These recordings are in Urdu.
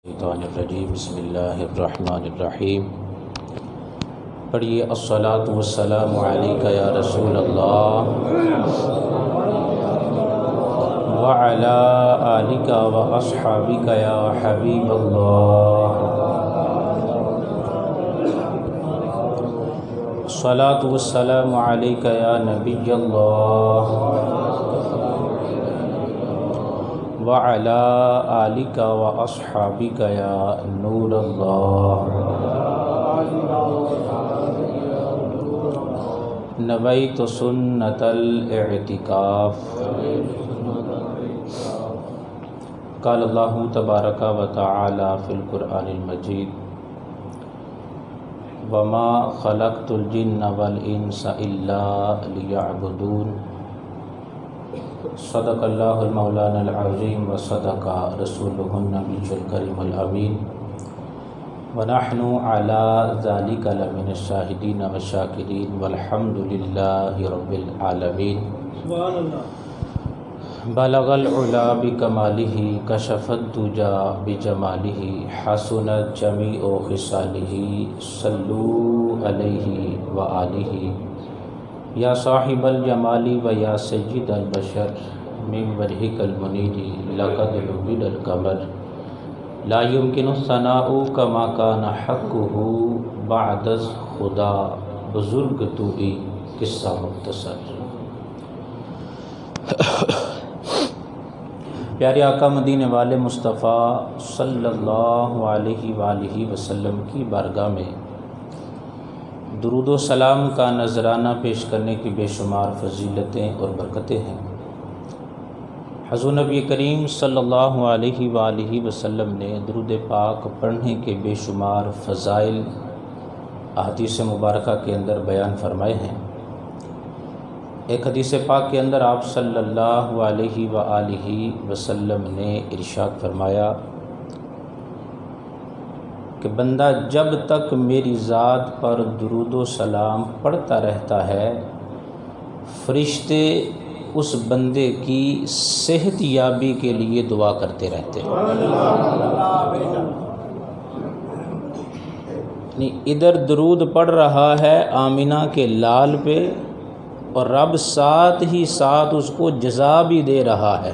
الشیطان الرجیم بسم اللہ الرحمن الرحیم پڑھیے الصلاۃ والسلام علیک یا رسول اللہ وعلی آلک واصحابک یا حبیب اللہ الصلاۃ والسلام علیک یا نبی اللہ وعلی آلک واصحابک یا نور اللہ نویت سنت الاعتکاف قال اللہ تبارک و تعالی فی القرآن المجید وما خلقت الجن والانس الا لیعبدون صدق اللہ المولانا العظیم و صدق رسولہ النبی الکریم الامین ونحن علی ذلک لمن الشاہدین والشاکرین والحمد للہ رب العالمین بلغ العلا بکمالہ کشف الدجا بجمالہ حسنت جمیع خصالہ صلو علیہ وآلہ یا صاحب الجمال و یا سید البشر من وجهک المنیر لقد لبد القمر لا يمكن الثناء كما كان حقه بعد خدا بزرگ تو ہی قصہ مختصر۔ پیارے آقا مدینے والے مصطفیٰ صلی اللہ علیہ وآلہ وسلم کی بارگاہ میں درود و سلام کا نذرانہ پیش کرنے کی بے شمار فضیلتیں اور برکتیں ہیں۔ حضور نبی کریم صلی اللہ علیہ وآلہ وسلم نے درود پاک پڑھنے کے بے شمار فضائل احادیث مبارکہ کے اندر بیان فرمائے ہیں۔ ایک حدیث پاک کے اندر آپ صلی اللہ علیہ وآلہ وسلم نے ارشاد فرمایا کہ بندہ جب تک میری ذات پر درود و سلام پڑھتا رہتا ہے فرشتے اس بندے کی صحت یابی کے لیے دعا کرتے رہتے ہیں۔ ادھر درود پڑھ رہا ہے آمینہ کے لال پہ اور رب ساتھ ہی ساتھ اس کو جزا بھی دے رہا ہے،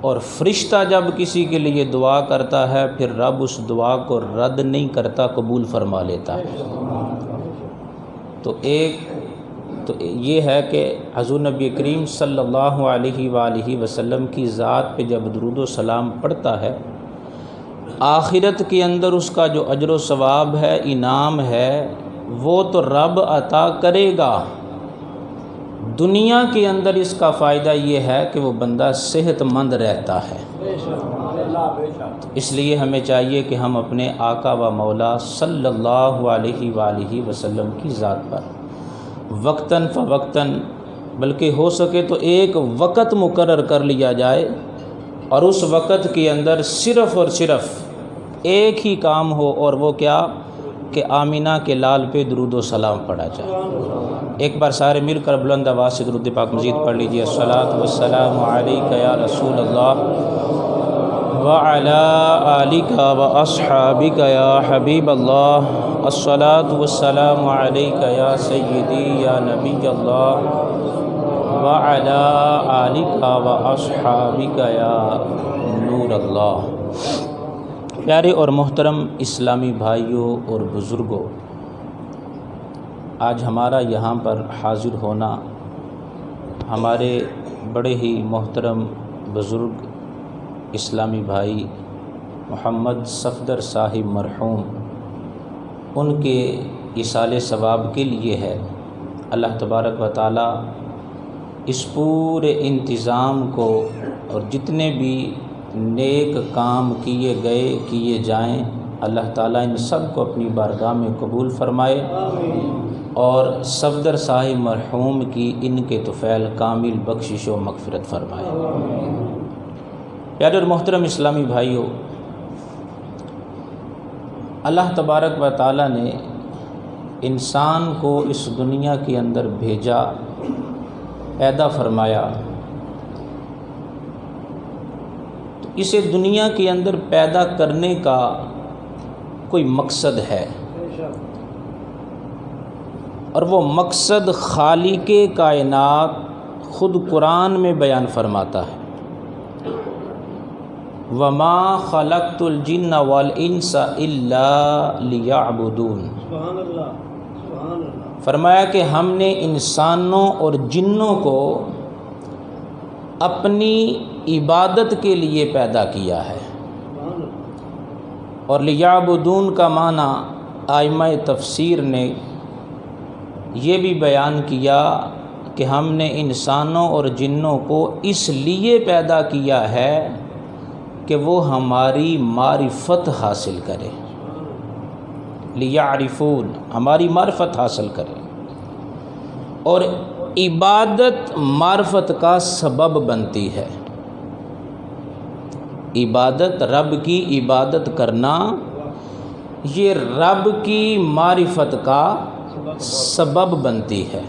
اور فرشتہ جب کسی کے لیے دعا کرتا ہے پھر رب اس دعا کو رد نہیں کرتا، قبول فرما لیتا ہے۔ تو یہ ہے کہ حضور نبی کریم صلی اللہ علیہ وآلہ وسلم کی ذات پہ جب درود و سلام پڑھتا ہے آخرت کے اندر اس کا جو اجر و ثواب ہے، انعام ہے، وہ تو رب عطا کرے گا۔ دنیا کے اندر اس کا فائدہ یہ ہے کہ وہ بندہ صحت مند رہتا ہے۔ اس لیے ہمیں چاہیے کہ ہم اپنے آقا و مولا صلی اللہ علیہ وآلہ وسلم کی ذات پر وقتاً فوقتاً، بلکہ ہو سکے تو ایک وقت مقرر کر لیا جائے اور اس وقت کے اندر صرف اور صرف ایک ہی کام ہو، اور وہ کیا کہ آمینہ کے لال پہ درود و سلام پڑھا جائے۔ ایک بار سارے مل کر بلند آواز سے درود پاک مزید پڑھ لیجیے۔ الصلاۃ والسلام علیک یا رسول اللہ وعلی آلک واصحابک یا حبیب اللہ، الصلاۃ والسلام علیک یا سیدی یا نبی اللہ وعلی آلک واصحابک یا نور اللہ۔ پیارے اور محترم اسلامی بھائیوں اور بزرگوں، آج ہمارا یہاں پر حاضر ہونا ہمارے بڑے ہی محترم بزرگ اسلامی بھائی محمد صفدر صاحب مرحوم ان کے ایصال ثواب کے لیے ہے۔ اللہ تبارک و تعالی اس پورے انتظام کو اور جتنے بھی نیک کام کیے جائیں اللہ تعالیٰ ان سب کو اپنی بارگاہ میں قبول فرمائے اور صفدر صاحب مرحوم کی ان کے طفیل کامل بخشش و مغفرت فرمائے۔ پیارے اور محترم اسلامی بھائیوں، اللہ تبارک و تعالیٰ نے انسان کو اس دنیا کے اندر بھیجا، پیدا فرمایا، اسے دنیا کے اندر پیدا کرنے کا کوئی مقصد ہے، اور وہ مقصد خالق کائنات خود قرآن میں بیان فرماتا ہے، وَمَا خَلَقْتُ الْجِنَّ وَالْإِنسَ إِلَّا لِيَعْبُدُونَ۔ فرمایا کہ ہم نے انسانوں اور جنوں کو اپنی عبادت کے لیے پیدا کیا ہے، اور لیعبدون کا معنی ائمہ تفسیر نے یہ بھی بیان کیا کہ ہم نے انسانوں اور جنوں کو اس لیے پیدا کیا ہے کہ وہ ہماری معرفت حاصل کرے، لیعرفون، ہماری معرفت حاصل کرے، اور عبادت معرفت کا سبب بنتی ہے۔ عبادت، رب کی عبادت کرنا، یہ رب کی معرفت کا سبب بنتی ہے۔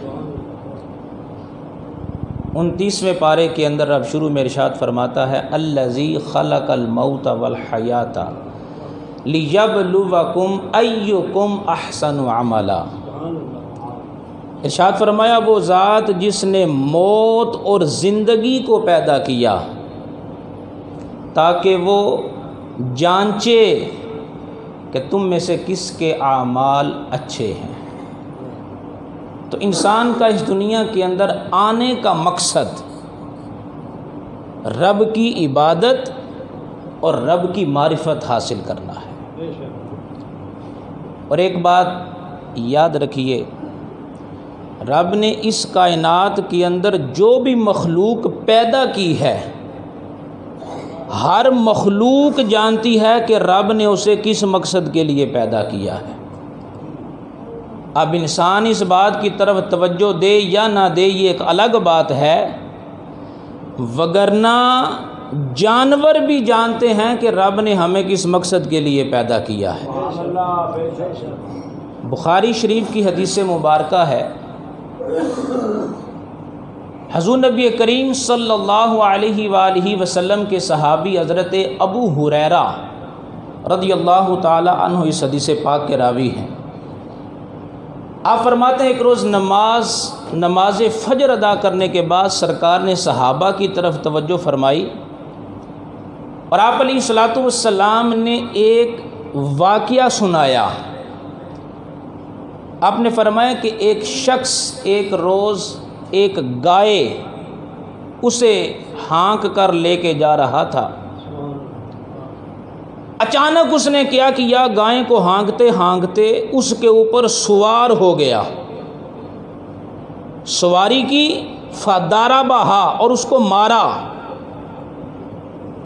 29ویں پارے کے اندر رب شروع میں ارشاد فرماتا ہے، الذی خلق الموت والحیات لیبلوکم ایکم احسن عملا۔ ارشاد فرمایا وہ ذات جس نے موت اور زندگی کو پیدا کیا تاکہ وہ جانچے کہ تم میں سے کس کے اعمال اچھے ہیں۔ تو انسان کا اس دنیا کے اندر آنے کا مقصد رب کی عبادت اور رب کی معرفت حاصل کرنا ہے۔ اور ایک بات یاد رکھیے، رب نے اس کائنات کے اندر جو بھی مخلوق پیدا کی ہے، ہر مخلوق جانتی ہے کہ رب نے اسے کس مقصد کے لیے پیدا کیا ہے۔ اب انسان اس بات کی طرف توجہ دے یا نہ دے یہ ایک الگ بات ہے، وگرنہ جانور بھی جانتے ہیں کہ رب نے ہمیں کس مقصد کے لیے پیدا کیا ہے۔ بخاری شریف کی حدیث مبارکہ ہے، حضور نبی کریم صلی اللہ علیہ وآلہ وسلم کے صحابی حضرت ابو ہریرہ رضی اللہ تعالی عنہ اس حدیث پاک کے راوی ہیں۔ آپ فرماتے ہیں ایک روز نماز فجر ادا کرنے کے بعد سرکار نے صحابہ کی طرف توجہ فرمائی، اور آپ علیہ الصلوۃ والسلام نے ایک واقعہ سنایا۔ آپ نے فرمایا کہ ایک شخص ایک روز ایک گائے اسے ہانک کر لے کے جا رہا تھا۔ اچانک اس نے کیا کیا، گائے کو ہانکتے ہانکتے اس کے اوپر سوار ہو گیا، سواری کی، فدارا بہا، اور اس کو مارا۔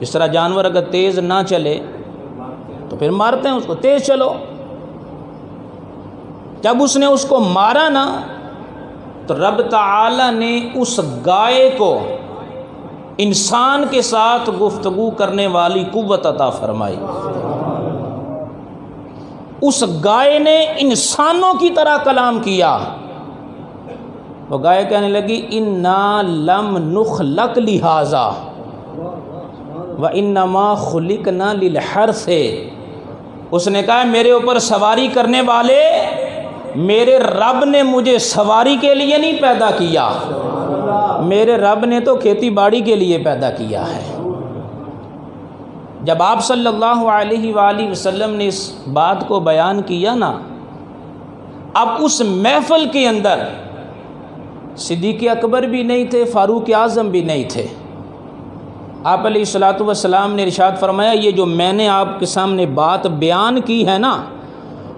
اس طرح جانور اگر تیز نہ چلے تو پھر مارتے ہیں اس کو، تیز چلو۔ جب اس نے اس کو مارا نا تو رب تعالی نے اس گائے کو انسان کے ساتھ گفتگو کرنے والی قوت عطا فرمائی۔ اس گائے نے انسانوں کی طرح کلام کیا۔ وہ گائے کہنے لگی انا لم نخلق لہذا وانما خلقنا للحرث۔ اس نے کہا میرے اوپر سواری کرنے والے، میرے رب نے مجھے سواری کے لیے نہیں پیدا کیا، میرے رب نے تو کھیتی باڑی کے لیے پیدا کیا ہے۔ جب آپ صلی اللہ علیہ وآلہ وسلم نے اس بات کو بیان کیا نا، اب اس محفل کے اندر صدیق اکبر بھی نہیں تھے، فاروق اعظم بھی نہیں تھے۔ آپ علیہ الصلوۃ والسلام نے ارشاد فرمایا یہ جو میں نے آپ کے سامنے بات بیان کی ہے نا،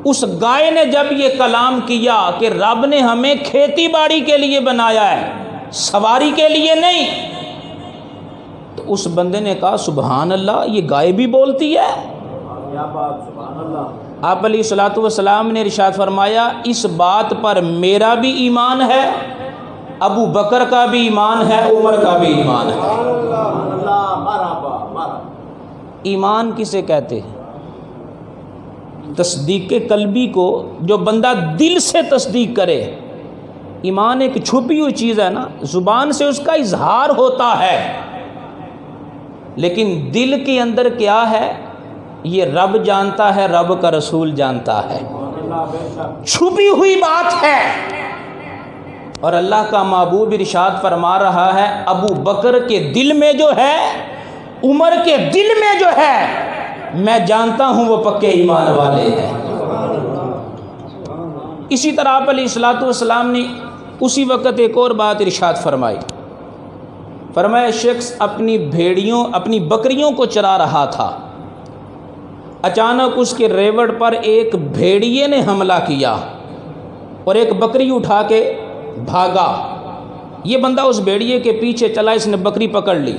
اس گائے نے جب یہ کلام کیا کہ رب نے ہمیں کھیتی باڑی کے لیے بنایا ہے، سواری کے لیے نہیں، تو اس بندے نے کہا سبحان اللہ، یہ گائے بھی بولتی ہے۔ آپ علیہ الصلوۃ والسلام نے ارشاد فرمایا اس بات پر میرا بھی ایمان ہے، ابو بکر کا بھی ایمان ہے، عمر کا بھی ایمان ہے۔ ایمان کسے کہتے ہیں؟ تصدیق قلبی کو، جو بندہ دل سے تصدیق کرے۔ ایمان ایک چھپی ہوئی چیز ہے نا، زبان سے اس کا اظہار ہوتا ہے لیکن دل کے اندر کیا ہے یہ رب جانتا ہے، رب کا رسول جانتا ہے، چھپی ہوئی بات ہے۔ اور اللہ کا محبوب ارشاد فرما رہا ہے ابو بکر کے دل میں جو ہے، عمر کے دل میں جو ہے، میں جانتا ہوں وہ پکے ایمان والے ہیں۔ اسی طرح آپ علیہ الصلوۃ والسلام نے اسی وقت ایک اور بات ارشاد فرمائی، فرمایا شخص اپنی بکریوں کو چرا رہا تھا، اچانک اس کے ریوڑ پر ایک بھیڑیے نے حملہ کیا اور ایک بکری اٹھا کے بھاگا۔ یہ بندہ اس بھیڑیے کے پیچھے چلا، اس نے بکری پکڑ لی۔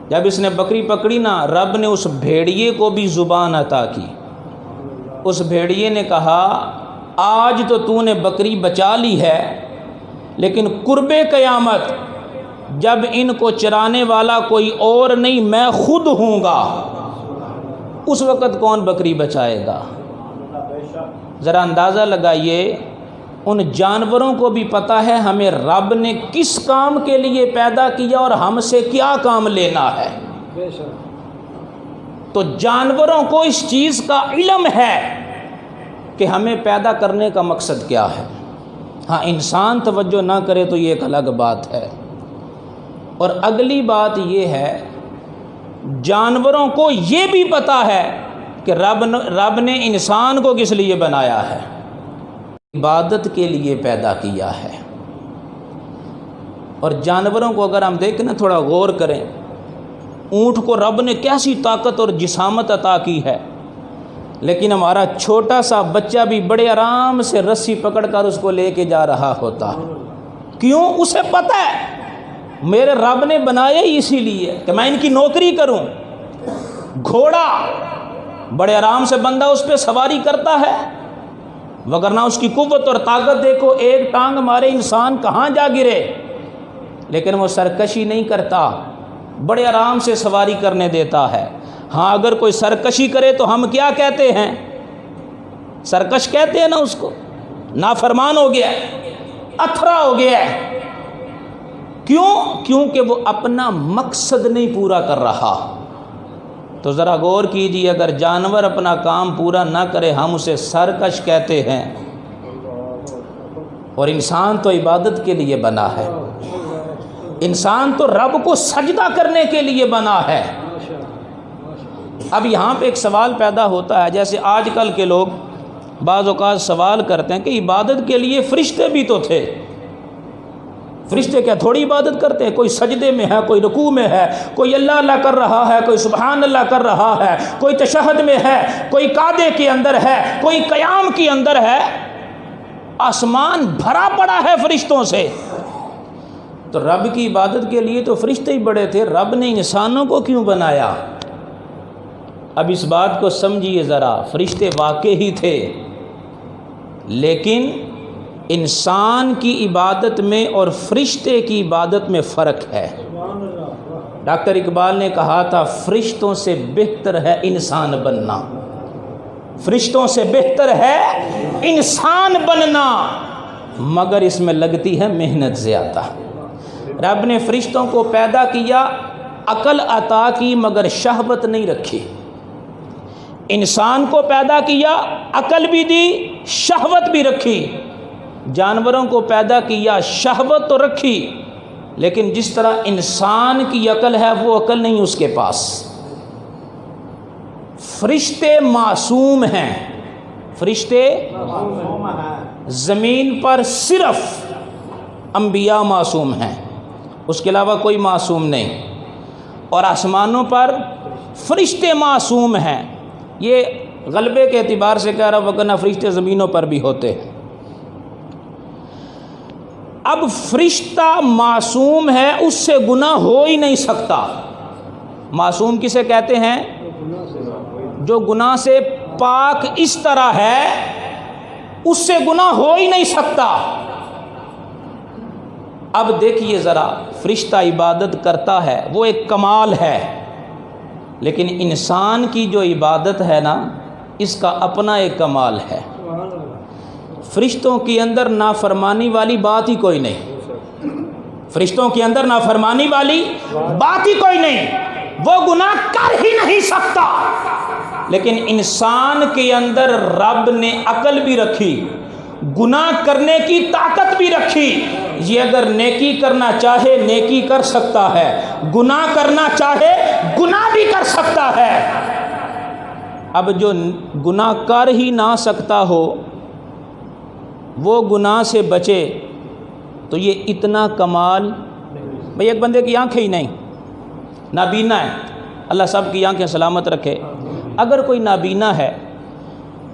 جب اس نے بکری پکڑی نا، رب نے اس بھیڑیے کو بھی زبان عطا کی۔ اس بھیڑیے نے کہا آج تو نے بکری بچا لی ہے، لیکن قرب قیامت جب ان کو چرانے والا کوئی اور نہیں میں خود ہوں گا، اس وقت کون بکری بچائے گا؟ ذرا اندازہ لگائیے، ان جانوروں کو بھی پتہ ہے ہمیں رب نے کس کام کے لیے پیدا کیا اور ہم سے کیا کام لینا ہے۔ تو جانوروں کو اس چیز کا علم ہے کہ ہمیں پیدا کرنے کا مقصد کیا ہے۔ ہاں انسان توجہ نہ کرے تو یہ ایک الگ بات ہے۔ اور اگلی بات یہ ہے جانوروں کو یہ بھی پتہ ہے کہ رب نے انسان کو کس لیے بنایا ہے، عبادت کے لیے پیدا کیا ہے۔ اور جانوروں کو اگر ہم دیکھیں نا، تھوڑا غور کریں، اونٹ کو رب نے کیسی طاقت اور جسامت عطا کی ہے، لیکن ہمارا چھوٹا سا بچہ بھی بڑے آرام سے رسی پکڑ کر اس کو لے کے جا رہا ہوتا ہے۔ کیوں؟ اسے پتہ ہے میرے رب نے بنایا ہی اسی لیے کہ میں ان کی نوکری کروں۔ گھوڑا بڑے آرام سے بندہ اس پہ سواری کرتا ہے، وگرنہ اس کی قوت اور طاقت دیکھو، ایک ٹانگ مارے انسان کہاں جا گرے، لیکن وہ سرکشی نہیں کرتا، بڑے آرام سے سواری کرنے دیتا ہے۔ ہاں اگر کوئی سرکشی کرے تو ہم کیا کہتے ہیں؟ سرکش کہتے ہیں نا اس کو، نافرمان ہو گیا ہے، اتھرا ہو گیا ہے۔ کیوں؟ کیونکہ وہ اپنا مقصد نہیں پورا کر رہا۔ تو ذرا غور کیجیے، اگر جانور اپنا کام پورا نہ کرے ہم اسے سرکش کہتے ہیں، اور انسان تو عبادت کے لیے بنا ہے، انسان تو رب کو سجدہ کرنے کے لیے بنا ہے۔ اب یہاں پہ ایک سوال پیدا ہوتا ہے، جیسے آج کل کے لوگ بعض اوقات سوال کرتے ہیں کہ عبادت کے لیے فرشتے بھی تو تھے، فرشتے کیا تھوڑی عبادت کرتے ہیں؟ کوئی سجدے میں ہے، کوئی رکوع میں ہے، کوئی اللہ اللہ کر رہا ہے، کوئی سبحان اللہ کر رہا ہے، کوئی تشہد میں ہے، کوئی قعدے کے اندر ہے، کوئی قیام کے اندر ہے۔ آسمان بھرا پڑا ہے فرشتوں سے۔ تو رب کی عبادت کے لیے تو فرشتے ہی بڑے تھے، رب نے انسانوں کو کیوں بنایا؟ اب اس بات کو سمجھیے ذرا، فرشتے واقع ہی تھے، لیکن انسان کی عبادت میں اور فرشتے کی عبادت میں فرق ہے۔ ڈاکٹر اقبال نے کہا تھا فرشتوں سے بہتر ہے انسان بننا، فرشتوں سے بہتر ہے انسان بننا، مگر اس میں لگتی ہے محنت زیادہ۔ رب نے فرشتوں کو پیدا کیا، عقل عطا کی مگر شہوت نہیں رکھی۔ انسان کو پیدا کیا، عقل بھی دی، شہوت بھی رکھی۔ جانوروں کو پیدا کیا، شہوت تو رکھی، لیکن جس طرح انسان کی عقل ہے وہ عقل نہیں اس کے پاس۔ فرشتے معصوم ہیں، فرشتے زمین پر صرف انبیاء معصوم ہیں، اس کے علاوہ کوئی معصوم نہیں، اور آسمانوں پر فرشتے معصوم ہیں۔ یہ غلبے کے اعتبار سے کہہ رہا ہوں، وگرنہ فرشتے زمینوں پر بھی ہوتے ہیں۔ اب فرشتہ معصوم ہے، اس سے گناہ ہو ہی نہیں سکتا۔ معصوم کسے کہتے ہیں؟ جو گناہ سے پاک اس طرح ہے اس سے گناہ ہو ہی نہیں سکتا۔ اب دیکھیے ذرا، فرشتہ عبادت کرتا ہے وہ ایک کمال ہے، لیکن انسان کی جو عبادت ہے نا، اس کا اپنا ایک کمال ہے۔ فرشتوں کے اندر نافرمانی والی بات ہی کوئی نہیں، فرشتوں کے اندر نافرمانی والی بات ہی کوئی نہیں۔ وہ گناہ کر ہی نہیں سکتا، لیکن انسان کے اندر رب نے عقل بھی رکھی، گناہ کرنے کی طاقت بھی رکھی۔ یہ اگر نیکی کرنا چاہے نیکی کر سکتا ہے، گناہ کرنا چاہے گناہ بھی کر سکتا ہے۔ اب جو گناہ کر ہی نہ سکتا ہو وہ گناہ سے بچے تو یہ اتنا کمال۔ بھئی ایک بندے کی آنکھیں ہی نہیں، نابینا ہے، اللہ سب کی آنکھیں سلامت رکھے۔ اگر کوئی نابینا ہے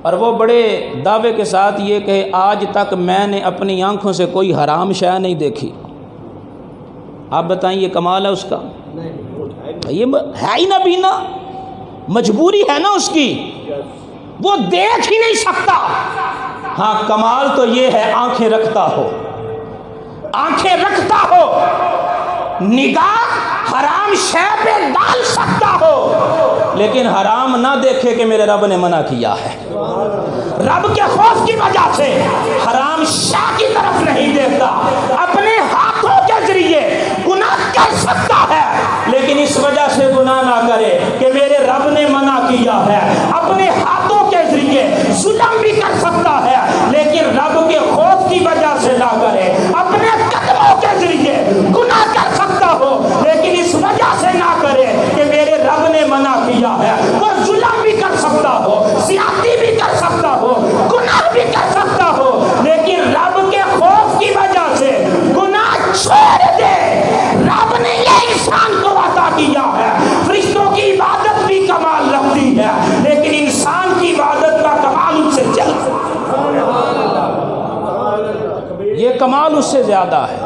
اور وہ بڑے دعوے کے ساتھ یہ کہے آج تک میں نے اپنی آنکھوں سے کوئی حرام شے نہیں دیکھی، آپ بتائیں یہ کمال ہے اس کا؟ یہ ہے ہی نابینا، مجبوری ہے نا اس کی، وہ دیکھ ہی نہیں سکتا۔ ہاں کمال تو یہ ہے آنکھیں رکھتا ہو، آنکھیں رکھتا ہو، نگاہ حرام شے پہ ڈال سکتا ہو، لیکن حرام نہ دیکھے کہ میرے رب نے منع کیا ہے۔ رب کے خوف کی وجہ سے حرام شے کی طرف نہیں دیکھتا، اپنے ہاتھوں کے ذریعے گناہ کر سکتا ہے، لیکن اس وجہ سے گناہ نہ کرے کہ میرے رب نے منع کیا ہے۔ اپنے ہاتھوں کے ذریعے ظلم بھی کر سکتا ہے، لیکن رب کے خوف کی وجہ سے نہ کرے۔ اپنے قدموں کے ذریعے گناہ کر سکتا ہو، لیکن اس وجہ سے نہ کرے کہ میرے رب نے منع کیا ہے۔ وہ ظلم بھی کر سکتا ہو، زیادتی بھی کر سکتا ہو، گناہ بھی کر سکتا ہو، لیکن رب کے خوف کی وجہ سے گناہ چھوڑ دے۔ رب نے یہ انسان کو عطا کیا ہے۔ فرشتوں کی عبادت بھی کمال رکھتی ہے، لیکن انسان کی عبادت کا کمال ان سے چلتا ہے، یہ کمال اس سے زیادہ ہے۔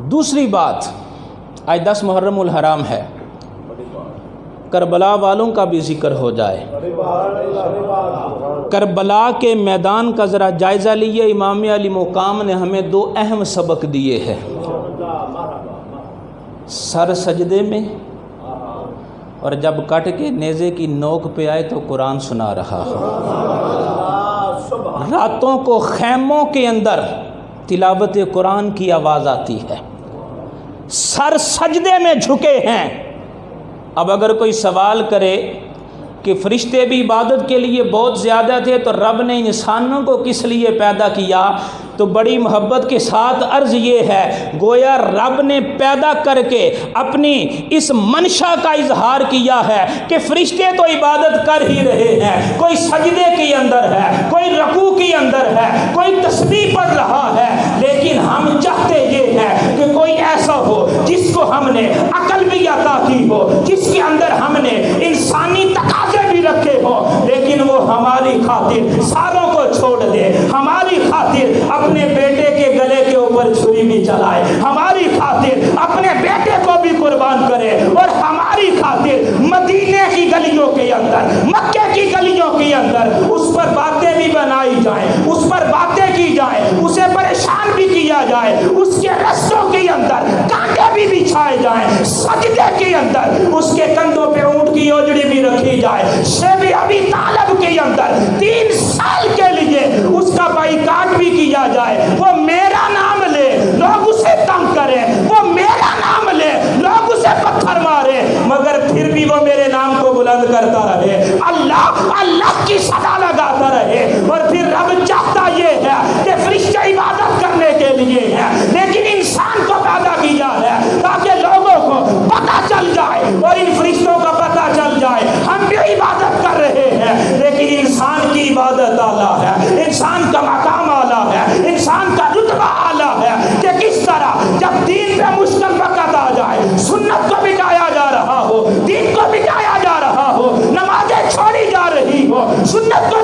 دوسری بات، آج 10 محرم الحرام ہے، کربلا والوں کا بھی ذکر ہو جائے۔ کربلا کے میدان کا ذرا جائزہ لیے، امام علی مقام نے ہمیں 2 اہم سبق دیے ہیں۔ سر سجدے میں، اور جب کٹ کے نیزے کی نوک پہ آئے تو قرآن سنا رہا ہو۔ راتوں کو خیموں کے اندر تلاوت قرآن کی آواز آتی ہے، سر سجدے میں جھکے ہیں۔ اب اگر کوئی سوال کرے کہ فرشتے بھی عبادت کے لیے بہت زیادہ تھے تو رب نے انسانوں کو کس لیے پیدا کیا، تو بڑی محبت کے ساتھ عرض یہ ہے، گویا رب نے پیدا کر کے اپنی اس منشا کا اظہار کیا ہے کہ فرشتے تو عبادت کر ہی رہے ہیں، کوئی سجدے کے اندر ہے، کوئی رکوع کے اندر ہے، کوئی تسبیح پڑھ رہا ہے، لیکن ہم چاہتے یہ ہے کہ کوئی ایسا ہو جس کو ہم نے عقل بھی عطا کی ہو، جس کے اندر ہم نے انسانی تقاضے بھی رکھے ہو، لیکن وہ ہماری خاطر ساروں کو چھوڑ دے، ہماری خاطر اپنے بیٹے کے گلے کے اوپر چھری بھی چلائے، ہماری خاطر اپنے بیٹے کو بھی قربان کرے، اور ہماری خاطر مدینے کی گلیوں کے اندر، مکے کی گلیوں کے اندر اس پر باتیں بھی بنائی جائیں، اس پر باتیں کی جائیں، اسے پریشان بھی کیا جائے، اس کے رستوں کے اندر کانٹے بھی بچھائے جائیں، سجدے کے اندر اس کے کندھوں پہ اونٹ کی اوجڑی بھی رکھی جائے، شیب ابی طالب کے اندر 3 سال کے لیے اس کا بائیکاٹ بھی کیا جائے، وہ میرا نام لے لوگ اسے تنگ کریں، وہ میرا نام لے لوگ اسے پتھر مارے، مگر پھر بھی وہ میرے نام کو بلند کرتا رہے، اللہ اللہ کی صدا لگاتا رہے۔ اور پھر رب چاہتا یہ ہے کہ فرشتے عبادت کرنے کے لیے ہیں، لیکن انسان کو پیدا کیا ہے تاکہ لوگوں کو پتہ چل جائے، اور ان فرشتوں کا پتہ چل جائے ہم بھی عبادت کر رہے ہیں، لیکن انسان کی عبادت اعلیٰ ہے، انسان کا مقام اعلیٰ ہے، انسان کا رتبہ اعلیٰ ہے، کہ کس طرح جب دین پہ مشکل وقت آ جائے، سنت کو مٹایا جا رہا ہو، دین کو مٹایا جا رہا ہو، نمازیں چھوڑی جا رہی ہو، سنت کو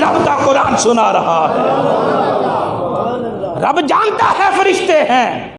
رب کا قرآن سنا رہا ہے۔ رب جانتا ہے فرشتے ہیں،